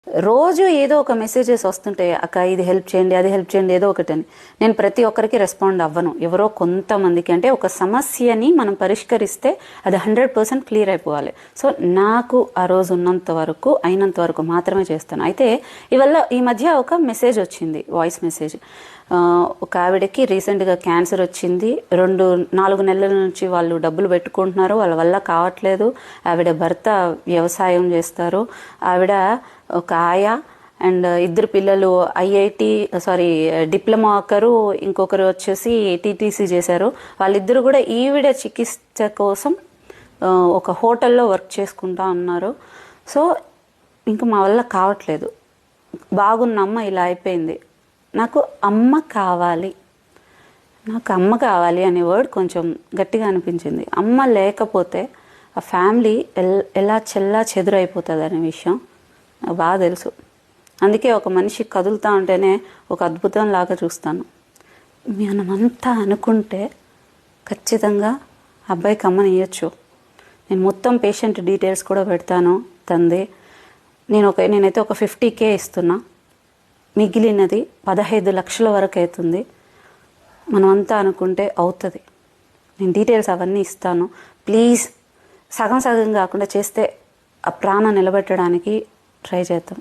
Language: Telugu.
రోజు ఏదో ఒక మెసేజెస్ వస్తుంటాయి, అక్క ఇది హెల్ప్ చేయండి, అది హెల్ప్ చేయండి, ఏదో ఒకటని. నేను ప్రతి ఒక్కరికి రెస్పాండ్ అవ్వను. ఎవరో కొంతమందికి, అంటే ఒక సమస్యని మనం పరిష్కరిస్తే అది 100% క్లియర్ అయిపోవాలి. సో నాకు ఆ రోజు ఉన్నంత వరకు, అయినంత వరకు మాత్రమే చేస్తాను. అయితే ఈ మధ్య ఒక మెసేజ్ వచ్చింది, వాయిస్ మెసేజ్. ఒక ఆవిడకి రీసెంట్గా క్యాన్సర్ వచ్చింది. 4 నెలల నుంచి వాళ్ళు డబ్బులు పెట్టుకుంటున్నారు, వాళ్ళ వల్ల కావట్లేదు. ఆవిడ భర్త వ్యవసాయం చేస్తారు, ఆవిడ ఒక ఆయా అండ్ 2 పిల్లలు డిప్లొమా ఒకరు, ఇంకొకరు వచ్చేసి టీటీసీ చేశారు. వాళ్ళిద్దరు కూడా ఈవిడ చికిత్స కోసం ఒక హోటల్లో వర్క్ చేసుకుంటా ఉన్నారు. సో ఇంకా మా వల్ల కావట్లేదు, బాగున్న అమ్మ ఇలా అయిపోయింది, నాకు అమ్మ కావాలి, నాకు అమ్మ కావాలి అనే వర్డ్ కొంచెం గట్టిగా అనిపించింది. అమ్మ లేకపోతే ఆ ఫ్యామిలీ ఎలా చెల్లా అనే విషయం నాకు బాగా తెలుసు. అందుకే ఒక మనిషి కదులుతూ ఉంటేనే ఒక అద్భుతం లాగా చూస్తాను. మనమంతా అనుకుంటే ఖచ్చితంగా అబ్బాయికి అమ్మని ఇవ్వచ్చు. నేను మొత్తం పేషెంట్ డీటెయిల్స్ కూడా పెడతాను తంది. నేనైతే ఒక 50K ఇస్తున్నా, మిగిలినది 15 లక్షల వరకు అవుతుంది. మనమంతా అనుకుంటే అవుతుంది. నేను డీటెయిల్స్ అవన్నీ ఇస్తాను. ప్లీజ్ సగం కాకుండా చేస్తే ఆ ప్రాణం నిలబెట్టడానికి ట్రై చేద్దాం.